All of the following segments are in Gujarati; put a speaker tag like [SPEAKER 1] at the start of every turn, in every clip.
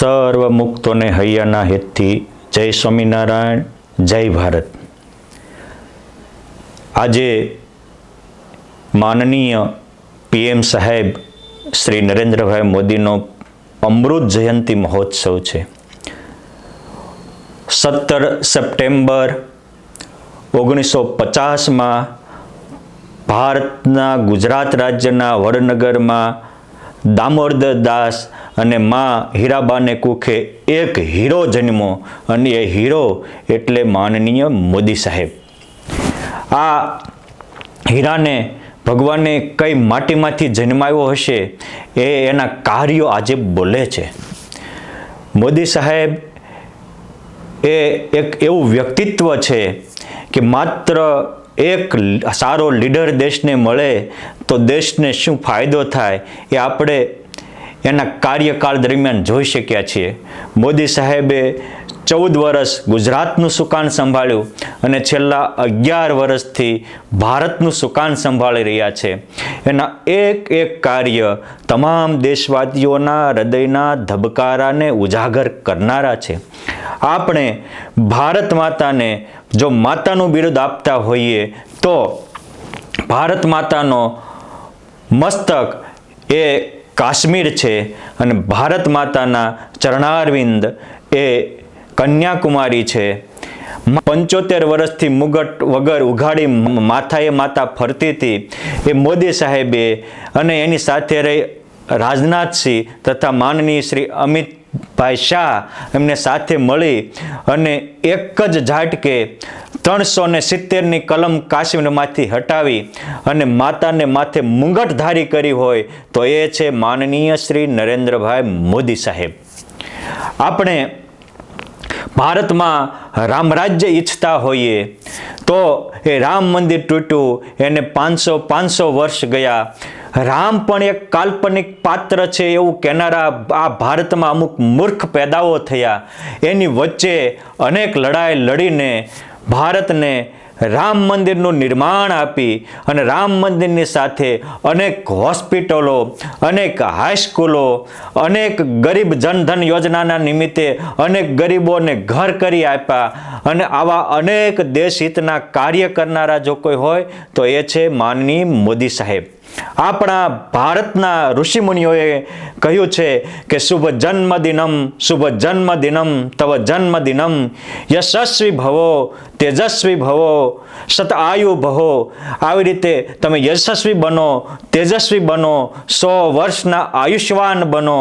[SPEAKER 1] સર્વ મુક્તોને હૈયાના હેતથી જય સ્વામિનારાયણ, જય ભારત. આજે માનનીય પીએમ સાહેબ શ્રી નરેન્દ્રભાઈ મોદીનો અમૃત જયંતિ મહોત્સવ છે. 17 સપ્ટેમ્બર 1950માં ભારતના ગુજરાત રાજ્યના વડનગરમાં દામોદર દાસ અને માં હીરાબાને કુખે એક હીરો જન્મો, અને એ હીરો એટલે માનનીય મોદી સાહેબ. આ હીરાને ભગવાને કઈ માટીમાંથી જન્માવ્યો હશે એ એના કાર્યો આજે બોલે છે. મોદી સાહેબ એ એક એવું વ્યક્તિત્વ છે કે માત્ર એક સારો લીડર દેશને મળે તો દેશને શું ફાયદો થાય એ આપણે એના કાર્યકાળ દરમિયાન જોઈ શક્યા છીએ. મોદી સાહેબે 14 વર્ષ ગુજરાતનું સુકાન સંભાળ્યું અને છેલ્લા 11 વર્ષથી ભારતનું સુકાન સંભાળી રહ્યા છે. એના એક એક કાર્ય તમામ દેશવાસીઓના હૃદયના ધબકારાને ઉજાગર કરનારા છે. આપણે ભારત માતાને જો માતાનું બિરુદ આપતા હોઈએ તો ભારત માતાનો મસ્તક એ કાશ્મીર છે અને ભારત માતાના ચરણારવિંદ એ કન્યાકુમારી છે. 75 વર્ષથી મુગટ વગર ઉઘાડી માથાએ માતા ફરતી હતી એ મોદી સાહેબે અને એની સાથે રહી રાજનાથસિંહ તથા માનનીય શ્રી અમિતભાઈ શાહ એમને સાથે મળી અને એક જ ઝાટકે 370ની કલમ કાશ્મીરમાંથી હટાવી અને માતાને માથે મુંગટધારી કરી હોય તો એ છે માનનીય શ્રી નરેન્દ્રભાઈ મોદી સાહેબ. આપણે ભારતમાં રામરાજ્ય ઈચ્છતા હોઈએ તો એ રામ મંદિર તૂટ્યું એને 500 વર્ષ ગયા. રામ પણ એક કાલ્પનિક પાત્ર છે એવું કહેનારા આ ભારતમાં અમુક મૂર્ખ પેદાઓ થયા. એની વચ્ચે અનેક લડાઈ લડીને ભારતને રામ મંદિરનું નિર્માણ આપી અને રામ મંદિરની સાથે અનેક હોસ્પિટલો, અનેક હાઈસ્કૂલો, અનેક ગરીબ જનધન યોજનાના નિમિત્તે અનેક ગરીબોને ઘર કરી આપ્યા. અને આવા અનેક દેશહિતના કાર્ય કરનારા જો કોઈ હોય તો એ છે માનનીય મોદી સાહેબ. આપણા ભારતના ઋષિમુનિઓએ કહ્યું છે કે શુભ જન્મદિનમ તવ જન્મદિનમ યશસ્વી ભવો તેજસ્વી ભવો સત આયુ ભવો. આવી રીતે તમે યશસ્વી બનો, તેજસ્વી બનો, 100 વર્ષના આયુષ્યવાન બનો.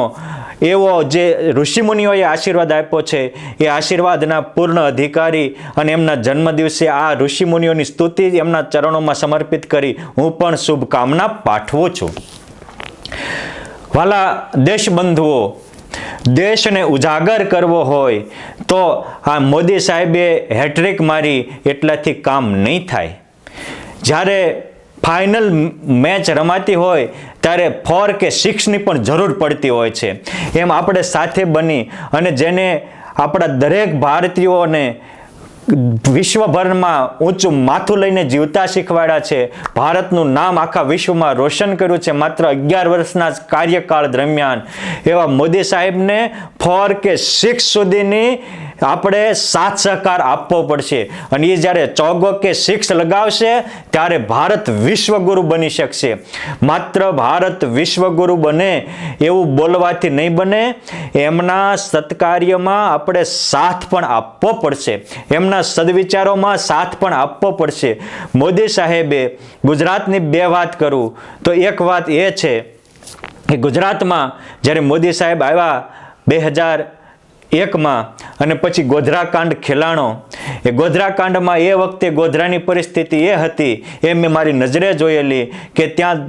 [SPEAKER 1] એવો જે ઋષિમુનિઓએ આશીર્વાદ આપ્યો છે એ આશીર્વાદના પૂર્ણ અધિકારી અને એમના જન્મદિવસે આ ઋષિમુનિઓની સ્તુતિ એમના ચરણોમાં સમર્પિત કરી હું પણ શુભકામના પાઠવું છું. વાલા દેશબંધુઓ, દેશને ઉજાગર કરવો હોય તો આ મોદી સાહેબે હેટ્રિક મારી એટલાથી કામ નહીં થાય. જ્યારે ફાઇનલ મેચ રમાતી હોય ત્યારે 4 કે 6ની પણ જરૂર પડતી હોય છે. એમ આપણે સાથે બની અને જેને આપણા દરેક ભારતીયોને વિશ્વભરમાં ઊંચું માથું લઈને જીવતા શીખવાડ્યા છે, ભારતનું નામ આખા વિશ્વમાં રોશન કર્યું છે માત્ર 11 વર્ષના કાર્યકાળ દરમિયાન, એવા મોદી સાહેબને 4 કે 6 સુધીની આપણે સાથ સહકાર આપવો પડશે. અને એ જ્યારે 4 કે 6 લગાવશે ત્યારે ભારત વિશ્વગુરુ બની શકશે. માત્ર ભારત વિશ્વગુરુ બને એવું બોલવાથી નહીં બને, એમના સત્કાર્યમાં આપણે સાથ પણ આપવો પડશે, એમના સદવિચારોમાં સાથ પણ આપવો પડશે. મોદી સાહેબે ગુજરાતની 2 વાત કરું તો એક વાત એ છે કે ગુજરાતમાં જ્યારે મોદી સાહેબ આવ્યા 2001માં અને પછી ગોધરાકાંડ ખેલાણો, એ ગોધરાકાંડમાં એ વખતે ગોધરાની પરિસ્થિતિ એ હતી એ મેં મારી નજરે જોયેલી કે ત્યાં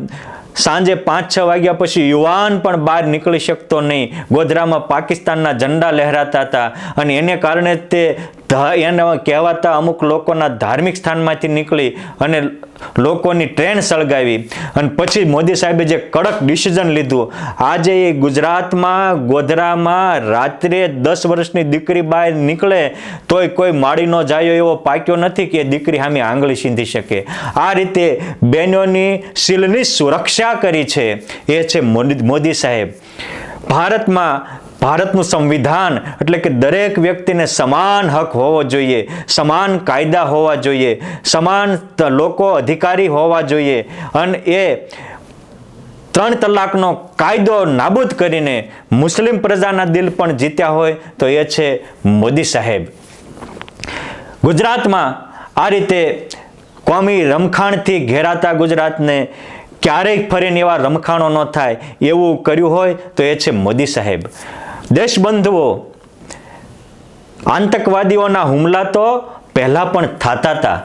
[SPEAKER 1] સાંજે 5-6 વાગ્યા પછી યુવાન પણ બહાર નીકળી શકતો નહીં. ગોધરામાં પાકિસ્તાનના ઝંડા લહેરાતા હતા અને એને કારણે તે એને કહેવાતા અમુક લોકોના ધાર્મિક સ્થાનમાંથી નીકળી અને લોકોની ટ્રેન સળગાવી. અને પછી મોદી સાહેબે જે કડક ડિસિઝન લીધું, આજે એ ગુજરાતમાં ગોધરામાં રાત્રે 10 વર્ષની દીકરી બહાર નીકળે તોય કોઈ માળીનો જાયો એવો પાક્યો નથી કે દીકરી સામે આંગળી સીંધી શકે. આ રીતે બહેનોની શીલની સુરક્ષા કરી છે એ છે મોદી સાહેબ. ભારતમાં ભારતનું સંવિધાન એટલે કે દરેક વ્યક્તિને સમાન હક હોવો જોઈએ, સમાન કાયદા હોવા જોઈએ, સમાન લોકો અધિકારી હોવા જોઈએ, અને એ 3 તલાકનો કાયદો નાબૂદ કરીને મુસ્લિમ પ્રજાના દિલ પણ જીત્યા હોય તો એ છે મોદી સાહેબ. ગુજરાતમાં આ રીતે કોમી રમખાણથી ઘેરાતા ગુજરાતને ક્યારેય ફરીને એવા રમખાણો ન થાય એવું કર્યું હોય તો એ છે મોદી સાહેબ. દેશબંધુઓ, આતંકવાદીઓના હુમલા તો પહેલાં પણ થતા હતા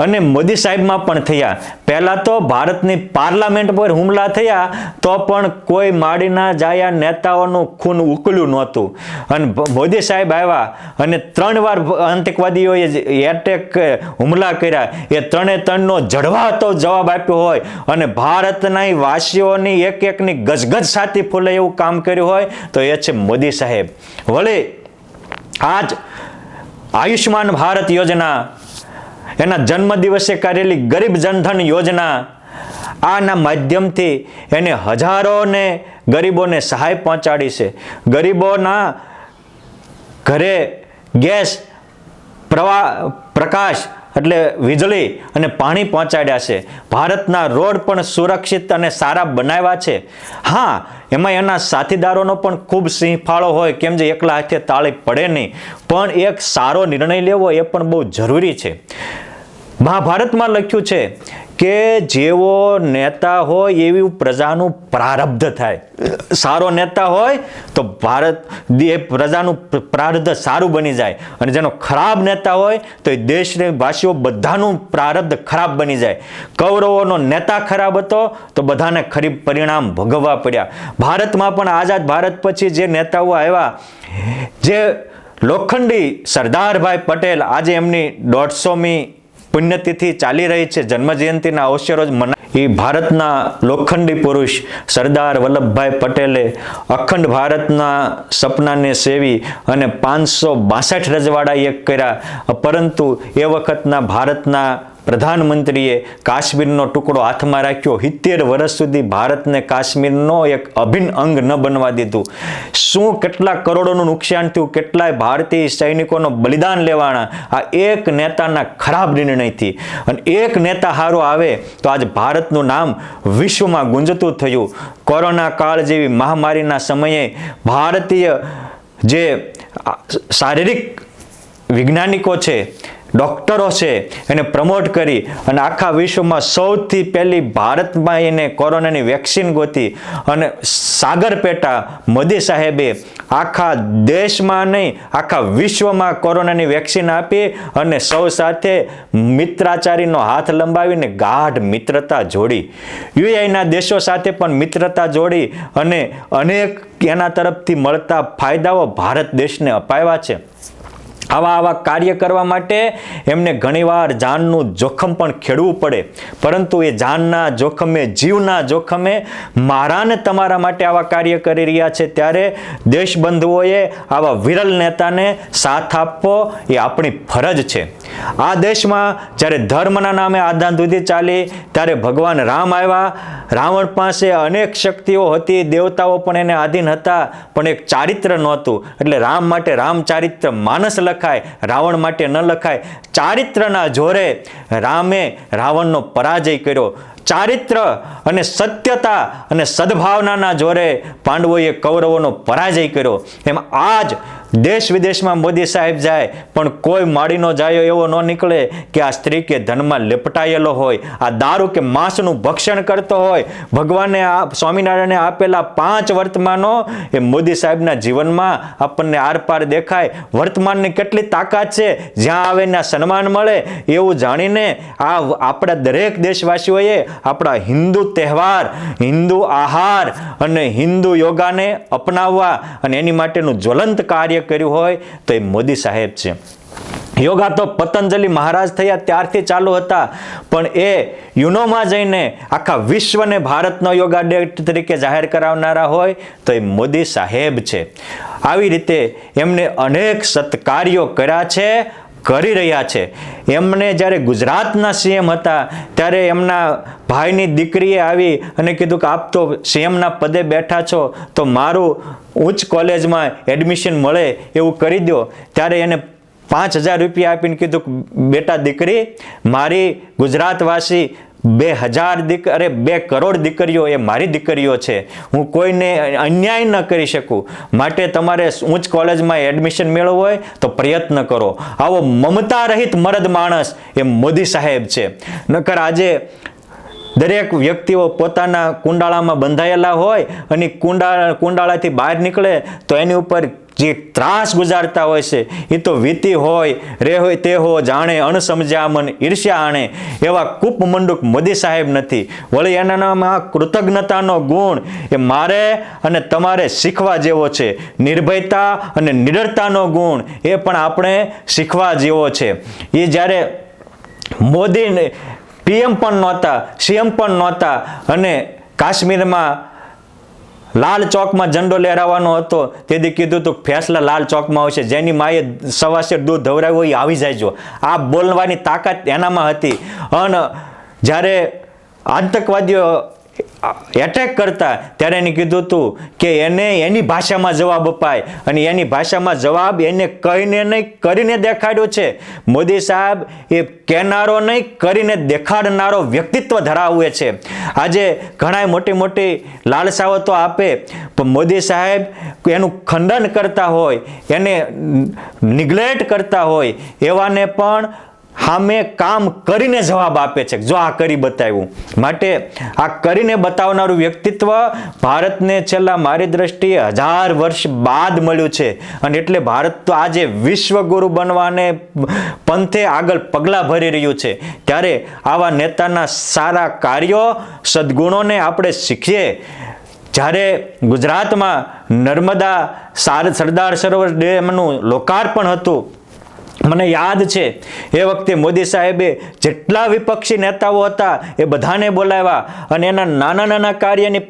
[SPEAKER 1] અને મોદી સાહેબમાં પણ થયા. પહેલાં તો ભારતની પાર્લામેન્ટ પર હુમલા થયા તો પણ કોઈ માડીના જાયા નેતાઓનું ખૂન ઉકળ્યું નહોતું, અને મોદી સાહેબ આવ્યા અને 3 વાર આતંકવાદીઓએ એટેક હુમલા કર્યા. એ 3નો જડવાતો જવાબ આપ્યો હોય અને ભારતના વાસીઓની એક એકની ગજગજ છાતી ફૂલે એવું કામ કર્યું હોય તો એ છે મોદી સાહેબ. વળી આજ આયુષ્માન ભારત યોજના, એના જન્મદિવસે કરેલી ગરીબ જનધન યોજના, આના માધ્યમથી એને હજારોને ગરીબોને સહાય પહોંચાડી છે. ગરીબોના ઘરે ગેસ, પ્રકાશ એટલે વીજળી અને પાણી પહોંચાડ્યા છે. ભારતના રોડ પણ સુરક્ષિત અને સારા બનાવ્યા છે. હા, એમાં એના સાથીદારોનો પણ ખૂબ સિંહ ફાળો હોય, કેમ જે એકલા હાથે તાળી પડે નહીં, પણ એક સારો નિર્ણય લેવો એ પણ બહુ જરૂરી છે. મહાભારતમાં લખ્યું છે કે જેવો નેતા હોય એવી પ્રજાનું પ્રારબ્ધ થાય. સારો નેતા હોય તો એ પ્રજાનું પ્રારબ્ધ સારું બની જાય, અને જેનો ખરાબ નેતા હોય તો એ દેશને વાસીઓ બધાનું પ્રારબ્ધ ખરાબ બની જાય. કૌરવોનો નેતા ખરાબ હતો તો બધાને ખરાબ પરિણામ ભોગવવા પડ્યા. ભારતમાં પણ આઝાદ ભારત પછી જે નેતાઓ આવ્યા, જે લોખંડી સરદારભાઈ પટેલ, આજે એમની 150મી પુણ્યતિથિ ચાલી રહી છે, જન્મજયંતિના અવસરો એ ભારતના લોખંડી પુરુષ સરદાર વલ્લભભાઈ પટેલે અખંડ ભારતના સપનાને સેવી અને 562 રજવાડા એક કર્યા. પરંતુ એ વખતના ભારતના પ્રધાનમંત્રીએ કાશ્મીરનો ટુકડો હાથમાં રાખ્યો. 70 વર્ષ સુધી ભારતને કાશ્મીરનો એક અભિન્ન અંગ ન બનવા દીધું. શું કેટલા કરોડોનું નુકસાન થયું, કેટલાય ભારતીય સૈનિકોનો બલિદાન લેવાના આ એક નેતાના ખરાબ નિર્ણયથી. અને એક નેતા હારો આવે તો આજ ભારતનું નામ વિશ્વમાં ગુંજતું થયું. કોરોના કાળ જેવી મહામારીના સમયે ભારતીય જે શારીરિક વૈજ્ઞાનિકો છે, ડૉક્ટરો છે, એને પ્રમોટ કરી અને આખા વિશ્વમાં સૌથી પહેલી ભારતમાં એને કોરોનાની વેક્સિન ગોતી, અને સાગર પેટા મોદી સાહેબે આખા દેશમાં નહીં આખા વિશ્વમાં કોરોનાની વેક્સિન આપી અને સૌ સાથે મિત્રાચારીનો હાથ લંબાવીને ગાઢ મિત્રતા જોડી. યુએઈના દેશો સાથે પણ મિત્રતા જોડી અને અનેક એના તરફથી મળતા ફાયદાઓ ભારત દેશને અપાવ્યા છે. આવા કાર્ય કરવા માટે એમને ઘણીવાર જાનનું જોખમ પણ ખેડવું પડે, પરંતુ એ જાનના જોખમે, જીવના જોખમે મારા ને તમારા માટે આવા કાર્ય કરી રહ્યા છે. ત્યારે દેશબંધુઓએ આવા વિરલ નેતાને સાથ આપવો એ આપણી ફરજ છે. આ દેશમાં જ્યારે ધર્મના નામે આધાધૂધી ચાલી ત્યારે ભગવાન રામ આવ્યા. રાવણ પાસે અનેક શક્તિઓ હતી, દેવતાઓ પણ એને આધીન હતા, પણ એક ચારિત્ર નહોતું. એટલે રામ માટે રામચારિત્ર માનસ લખાય, રાવણ માટે ન લખાય. ચારિત્રના જોરે રામે રાવણનો પરાજય કર્યો. ચારિત્ર અને સત્યતા અને સદભાવનાના જોરે પાંડવોએ કૌરવોનો પરાજય કર્યો. એમ આજ દેશ વિદેશમાં મોદી સાહેબ જાય પણ કોઈ માડીનો જાયો એવો ન નીકળે કે આ સ્ત્રી કે ધનમાં લેપટાયેલો હોય, આ દારૂ કે માંસનું ભક્ષણ કરતો હોય. ભગવાને સ્વામિનારાયણે આપેલા 5 વર્તમાનો એ મોદી સાહેબના જીવનમાં આપણને આરપાર દેખાય. વર્તમાનની કેટલી તાકાત છે, જ્યાં આવે ત્યાં સન્માન મળે એવું જાણીને આપણા દરેક દેશવાસીઓએ આપણા હિન્દુ તહેવાર, હિન્દુ આહાર અને હિન્દુ યોગાને અપનાવવા અને એની માટેનું જ્વલંત કાર્ય કર્યું હોય તો એ મોદી સાહેબ છે. યોગા તો પતંજલિ મહારાજ થયા ત્યારથી ચાલુ હતા, પણ એ યુનોમાં જઈને આખા વિશ્વને ભારતનો યોગા ડે તરીકે જાહેર કરાવનારા હોય તો એ મોદી સાહેબ છે. આવી રીતે એમને અનેક સત્કાર્યો કર્યા છે, કરી રહ્યા છે. એમને જ્યારે ગુજરાતના સીએમ હતા ત્યારે એમના ભાઈની દીકરીએ આવી અને કીધું કે આપ તો સીએમના પદે બેઠા છો તો મારું ઉચ્ચ કોલેજમાં એડમિશન મળે એવું કરી દો. ત્યારે એને 5,000 રૂપિયા આપીને કીધું કે બેટા દીકરી, મારી ગુજરાતવાસી 2 કરોડ દીકરીઓ એ મારી દીકરીઓ છે. હું કોઈને અન્યાય ન કરી શકું. માટે તમારે ઉચ્ચ કોલેજમાં એડમિશન મેળવવું હોય તો પ્રયત્ન કરો. આવો મમતા રહિત મરદ માણસ એ મોદી સાહેબ છે. નકર આજે દરેક વ્યક્તિઓ પોતાના કુંડાળામાં બંધાયેલા હોય અને કુંડાળાથી બહાર નીકળે તો એની ઉપર જે ત્રાસ ગુજારતા હોય છે એ તો વીતી હોય રે હોય તે હો જાણે અણસમજ્યા મન ઈર્ષ્યા આણે. એવા કૂપમંડુક મોદી સાહેબ નથી. વળી એનામાં કૃતજ્ઞતાનો ગુણ એ મારે અને તમારે શીખવા જેવો છે. નિર્ભયતા અને નિડરતાનો ગુણ એ પણ આપણે શીખવા જેવો છે. એ જ્યારે મોદીને પીએમ પણ નહોતા, સીએમ પણ નહોતા અને કાશ્મીરમાં લાલ ચોકમાં ઝંડો લહેરાવાનો હતો તેથી કીધું હતું ફેસલા લાલ ચોકમાં આવશે. જેની માએ સવાશેર દૂધ ધવરાવ્યું હોય આવી જાય. આ બોલવાની તાકાત એનામાં હતી. અને જ્યારે આતંકવાદીઓ એટેક કરતા ત્યારે એને કીધું હતું કે એને એની ભાષામાં જવાબ અપાય અને એની ભાષામાં જવાબ એને કહીને નહીં કરીને દેખાડ્યો છે. મોદી સાહેબ એ કહેનારો નહીં કરીને દેખાડનારો વ્યક્તિત્વ ધરાવે છે. આજે ઘણા મોટી મોટી લાલસાઓ તો આપે પણ મોદી સાહેબ એનું ખંડન કરતા હોય, એને નિગ્લેક્ટ કરતા હોય એવાને પણ સામે કામ કરીને જવાબ આપે છે. જો આ કરી બતાવ્યું. માટે આ કરીને બતાવનારું વ્યક્તિત્વ ભારતને છેલ્લા મારી દ્રષ્ટિએ 1000 વર્ષ બાદ મળ્યું છે. અને એટલે ભારત તો આજે વિશ્વગુરુ બનવાને પંથે આગળ પગલાં ભરી રહ્યું છે. ત્યારે આવા નેતાના સારા કાર્યો, સદ્ગુણોને આપણે શીખીએ. જ્યારે ગુજરાતમાં નર્મદા સરદાર સરોવર ડેમનું લોકાર્પણ હતું, મને યાદ છે એ વખતે મોદી સાહેબે જેટલા વિપક્ષી નેતાઓ હતા એ બધાને બોલાવ્યા અને એના નાના નાના કાર્યની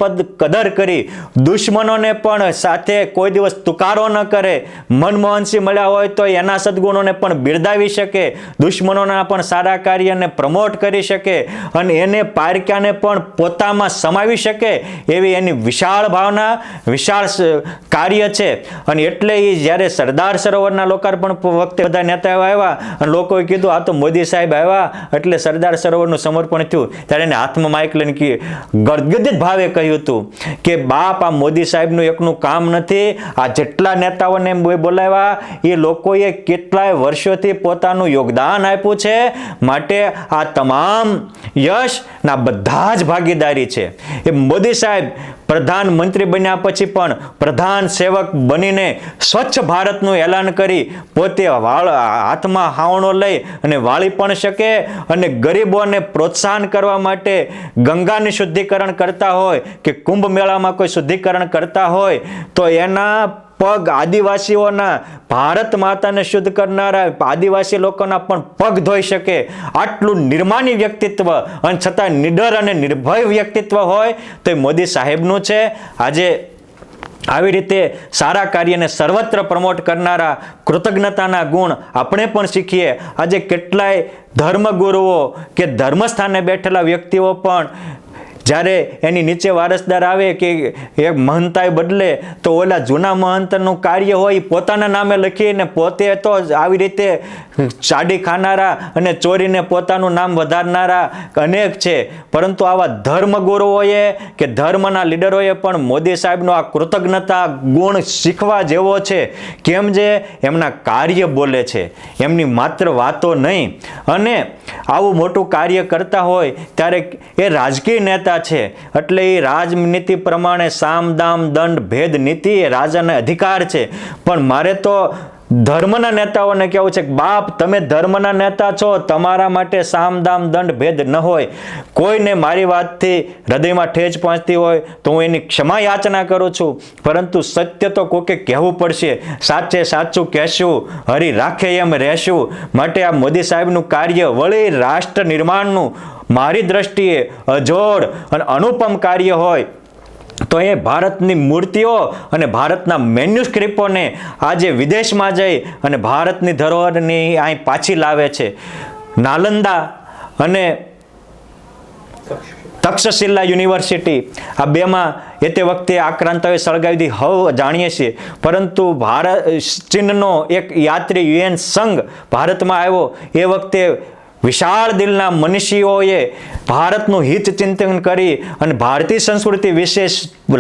[SPEAKER 1] કદર કરી. દુશ્મનોને પણ સાથે કોઈ દિવસ તુકારો ન કરે. મનમોહનસિંહ મળ્યા હોય તો એના સદગુણોને પણ બિરદાવી શકે, દુશ્મનોના પણ સારા કાર્યને પ્રમોટ કરી શકે અને એને પારક્યાને પણ પોતામાં સમાવી શકે એવી એની વિશાળ ભાવના, વિશાળ કાર્ય છે. અને એટલે એ જ્યારે સરદાર સરોવરના લોકાર્પણ વખતે બધા નેતા આવ્યા અને લોકોએ કીધું આ તો મોદી સાહેબ આવ્યા એટલે સરદાર સરોવરનું સમર્પણ થયું. ત્યારે એને હાથમાં માઇક લઈને ગદગદિત ભાવે કહ્યું હતું કે બાપ, આ મોદી સાહેબનું એકનું કામ નથી. આ જેટલા નેતાઓને બોલાવ્યા એ લોકોએ કેટલાય વર્ષોથી પોતાનું યોગદાન આપ્યું છે. માટે આ તમામ યશના બધા જ ભાગીદારી છે. એ મોદી સાહેબ પ્રધાનમંત્રી બન્યા પછી પણ પ્રધાન સેવક બનીને સ્વચ્છ ભારતનું એલાન કરી પોતે હાથમાં હાવણો લઈ અને વાળી પણ શકે અને ગરીબોને પ્રોત્સાહન કરવા માટે ગંગાનું શુદ્ધિકરણ કરતા હોય કે કુંભ મેળામાં કોઈ શુદ્ધિકરણ કરતા હોય તો એના પગ આદિવાસીઓના, ભારત માતાને શુદ્ધ કરનારા આદિવાસી લોકોના પણ પગ ધોઈ શકે. આટલું નિર્માની વ્યક્તિત્વ અને છતાં નિડર અને નિર્ભય વ્યક્તિત્વ હોય તો એ મોદી સાહેબનું છે. આજે આવી રીતે સારા કાર્યને સર્વત્ર પ્રમોટ કરનારા કૃતજ્ઞતાના ગુણ આપણે પણ શીખીએ. આજે કેટલાય ધર્મગુરુઓ કે ધર્મસ્થાને બેઠેલા વ્યક્તિઓ પણ જ્યારે એની નીચે વારસદાર આવે કે એક મહંતાઈ બદલે તો ઓલા જૂના મહંતનું કાર્ય હોય પોતાના નામે લખીને પોતે તો આવી રીતે ચાડી ખાનારા અને ચોરીને પોતાનું નામ વધારનારા અનેક છે. પરંતુ આવા ધર્મગુરુઓએ કે ધર્મના લીડરોએ પણ મોદી સાહેબનો આ કૃતજ્ઞતા ગુણ શીખવા જેવો છે. કેમ જે એમના કાર્ય બોલે છે, એમની માત્ર વાતો નહીં. અને આવું મોટું કાર્ય કરતા હોય ત્યારે એ રાજકીય નેતા છે એટલે એ રાજનીતિ પ્રમાણે સામ દામ દંડ ભેદ નીતિ એ રાજાના અધિકાર છે. પણ મારે તો ધર્મના નેતાઓને કહેવું છે કે બાપ, તમે ધર્મના નેતા છો, તમારા માટે સામ દામ દંડ ભેદ ન હોય. કોઈને મારી વાતથી હૃદયમાં ઠેચ પહોંચતી હોય તો હું એની ક્ષમા યાચના કરું છું. પરંતુ સત્ય તો કોકે કહેવું પડશે. સાચે સાચું કહેશું, હરી રાખે એમ રહેશું. માટે આ મોદી સાહેબનું કાર્ય વળી રાષ્ટ્ર નિર્માણનું મારી દ્રષ્ટિએ અજોડ અને અનુપમ કાર્ય હોય તો એ ભારતની મૂર્તિઓ અને ભારતના મેન્યુસ્ક્રિપ્ટોને આજે વિદેશમાં જઈ અને ભારતની ધરોહરની અહીં પાછી લાવે છે. નાલંદા અને તક્ષશિલા યુનિવર્સિટી આ બેમાં તે વખતે આક્રાંતોએ સળગાવી દીધી હવે જાણીએ છીએ, પરંતુ ચીનનો એક યાત્રી યુએન સંઘ ભારતમાં આવ્યો એ વખતે વિશાળ દિલના મનીષીઓએ ભારતનું હિત ચિંતન કરી અને ભારતીય સંસ્કૃતિ વિશે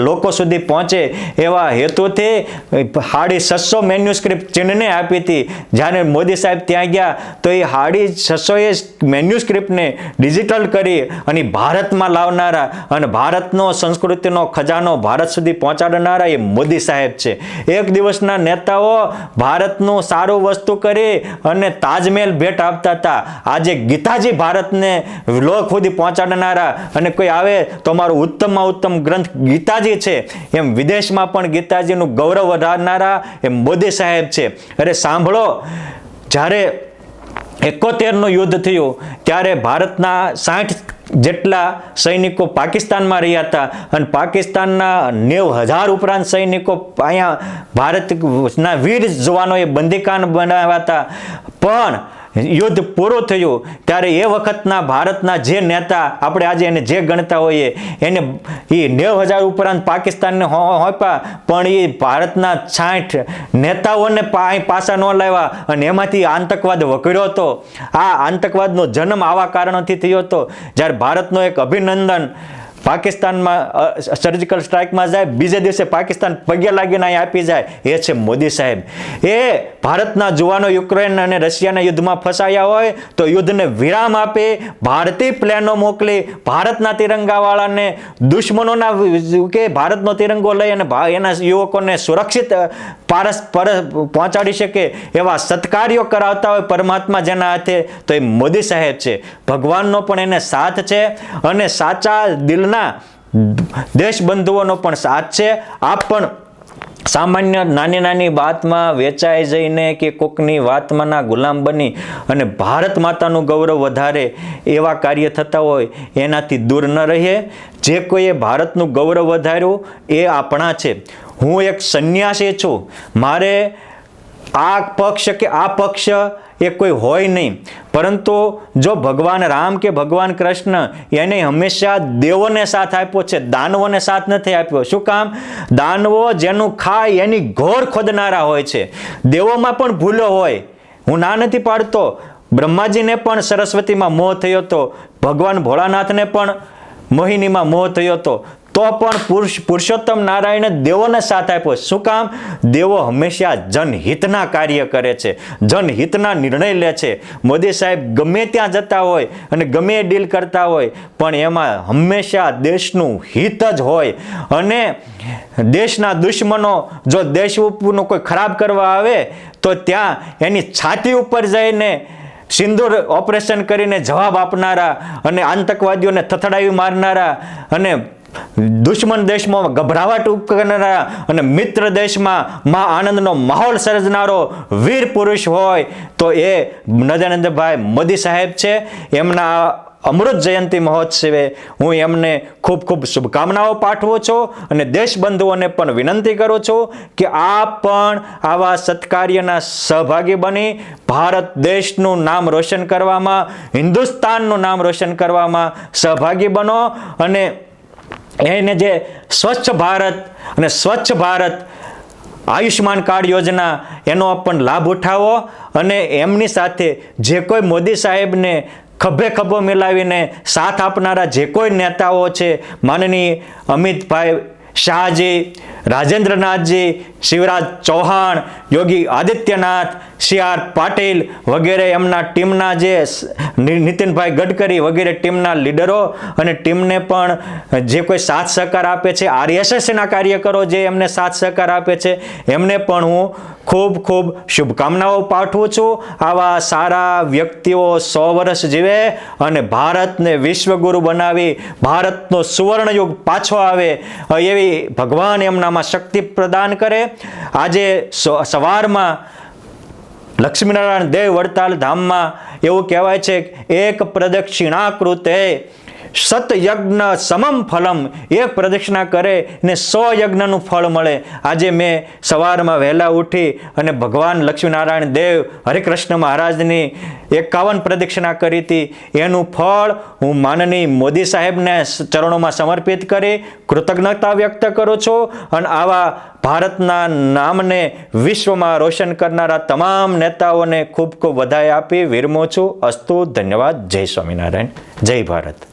[SPEAKER 1] લોકો સુધી પહોંચે એવા હેતુથી 650 મેન્યુસ્ક્રિપ્ટ ચીનને આપી હતી. જ્યારે મોદી સાહેબ ત્યાં ગયા તો એ 650 મેન્યુસ્ક્રિપ્ટને ડિજિટલ કરી અને ભારતમાં લાવનારા અને ભારતનો સંસ્કૃતિનો ખજાનો ભારત સુધી પહોંચાડનારા એ મોદી સાહેબ છે. એક દિવસના નેતાઓ ભારતનું સારું વસ્તુ કરી અને તાજમહેલ ભેટ આપતા હતા. આજે ગીતાજી ભારતને લોક સુધી પહોંચાડનારા અને કોઈ આવે તો અમારો ઉત્તમમાં ઉત્તમ ગ્રંથ ગીતાજી છે એમ વિદેશમાં પણ ગીતાજીનું ગૌરવ વધારનારા એ મોદી સાહેબ છે. અરે સાંભળો, જ્યારે 71નું યુદ્ધ થયું ત્યારે ભારતના 60 જેટલા સૈનિકો પાકિસ્તાનમાં રહ્યા હતા અને પાકિસ્તાનના 90,000 ઉપરાંત સૈનિકો અહીંયા ભારતના વીર જવાનોએ બંદીખાન બનાવ્યા હતા. પણ યુદ્ધ પૂરું થયું ત્યારે એ વખતના ભારતના જે નેતા આપણે આજે એને જે ગણતા હોઈએ એને એ 90,000 ઉપરાંત પાકિસ્તાનને હોપ્યા, પણ એ ભારતના 60 નેતાઓને પાછા ન લાવ્યા અને એમાંથી આતંકવાદ વકર્યો હતો. આ આતંકવાદનો જન્મ આવા કારણોથી થયો હતો. જ્યારે ભારતનો એક અભિનંદન પાકિસ્તાનમાં સર્જિકલ સ્ટ્રાઇકમાં જાય, બીજે દિવસે પાકિસ્તાન પગે લાગીને અહીં આપી જાય, એ છે મોદી સાહેબ. એ ભારતના જુવાનો યુક્રેન અને રશિયાના યુદ્ધમાં ફસાયા હોય તો યુદ્ધને વિરામ આપી ભારતીય પ્લેનો મોકલી ભારતના તિરંગાવાળાને દુશ્મનોના કે ભારતનો તિરંગો લઈ અને એના યુવકોને સુરક્ષિત પારસ પહોંચાડી શકે એવા સત્કાર્યો કરાવતા હોય પરમાત્મા જેના હાથે, તો એ મોદી સાહેબ છે. ભગવાનનો પણ એને સાથ છે અને સાચા દિલના દેશબંધુઓનો પણ સાથ છે. આપ પણ સામાન્ય નાની નાની વાતમાં વેચાઈ જઈને કે કોકની વાતમાં ના ગુલામ બની અને ભારત માતાનું ગૌરવ વધારે એવા કાર્ય થતા હોય એનાથી દૂર ન રહીએ. જે કોઈએ ભારતનું ગૌરવ વધાર્યું એ આપણા છે. હું એક સંન્યાસી છું, મારે આ પક્ષ કે આ પક્ષ એ કોઈ હોય નહીં, પરંતુ જો ભગવાન રામ કે ભગવાન કૃષ્ણ એને હંમેશા દેવોને સાથ આપ્યો છે, દાનવોને સાથ નથી આપ્યો. શું કામ? દાનવો જેનું ખાય એની ઘોર ખોદનારા હોય છે. દેવોમાં પણ ભૂલો હોય, હું ના નથી પાડતો. બ્રહ્માજીને પણ સરસ્વતીમાં મોહ થયો હતો, ભગવાન ભોળાનાથને પણ મોહિનીમાં મોહ થયો હતો, તો પણ પુરુષોત્તમ નારાયણે દેવોને સાથ આપ્યો. શું કામ? દેવો હંમેશા જનહિતના કાર્ય કરે છે, જનહિતના નિર્ણય લે છે. મોદી સાહેબ ગમે ત્યાં જતા હોય અને ગમે એ ડીલ કરતા હોય પણ એમાં હંમેશા દેશનું હિત જ હોય. અને દેશના દુશ્મનો જો દેશ ઉપરનું કોઈ ખરાબ કરવા આવે તો ત્યાં એની છાતી ઉપર જઈને સિંદૂર ઓપરેશન કરીને જવાબ આપનારા અને આતંકવાદીઓને થથડાવી મારનારા અને દુશ્મન દેશમાં ગભરાવટ કરનારા અને મિત્ર દેશમાં આનંદનો માહોલ સર્જનારો વીર પુરુષ હોય તો એ નરેન્દ્રભાઈ મોદી સાહેબ છે. એમના અમૃત જયંતિ મહોત્સવે હું એમને ખૂબ ખૂબ શુભકામનાઓ પાઠવું છું અને દેશબંધુઓને પણ વિનંતી કરું છું કે આપ પણ આવા સત્કાર્યના સહભાગી બની ભારત દેશનું નામ રોશન કરવામાં, હિન્દુસ્તાનનું નામ રોશન કરવામાં સહભાગી બનો અને એને જે સ્વચ્છ ભારત અને સ્વચ્છ ભારત આયુષ્માન કાર્ડ યોજના એનો પણ લાભ ઉઠાવો અને એમની સાથે જે કોઈ મોદી સાહેબને ખભે ખભો મિલાવીને સાથ આપનારા જે કોઈ નેતાઓ છે, માનનીય અમિતભાઈ શાહજી, રાજેન્દ્રનાથજી, શિવરાજ ચૌહાણ, યોગી આદિત્યનાથ, CR પાટીલ વગેરે એમના ટીમના જે નીતિનભાઈ ગડકરી વગેરે ટીમના લીડરો અને ટીમને પણ જે કોઈ સાથ સહકાર આપે છે, RSSના કાર્યકરો જે એમને સાથ સહકાર આપે છે એમને પણ હું ખૂબ ખૂબ શુભકામનાઓ પાઠવું છું. આવા સારા વ્યક્તિઓ 100 વર્ષ જીવે અને ભારતને વિશ્વગુરુ બનાવી ભારતનો સુવર્ણયુગ પાછો આવે એવી ભગવાન એમનામાં શક્તિ પ્રદાન કરે. આજે સવારમાં લક્ષ્મીનારાયણ દેવ વડતાલ ધામમાં એવું કહેવાય છે, એક પ્રદક્ષિણા કૃતે સતયજ્ઞ સમમ ફલમ, એક પ્રદક્ષિણા કરે ને 100 યજ્ઞનું ફળ મળે. આજે મેં સવારમાં વહેલા ઉઠી અને ભગવાન લક્ષ્મીનારાયણ દેવ હરિકૃષ્ણ મહારાજની 51 પ્રદક્ષિણા કરી હતી. એનું ફળ હું માનનીય મોદી સાહેબને ચરણોમાં સમર્પિત કરી કૃતજ્ઞતા વ્યક્ત કરું છું. અને આવા ભારતના નામને વિશ્વમાં રોશન કરનારા તમામ નેતાઓને ખૂબ ખૂબ વધાઈ આપી વિરમું છું. અસ્તુ, ધન્યવાદ. જય સ્વામિનારાયણ, જય ભારત.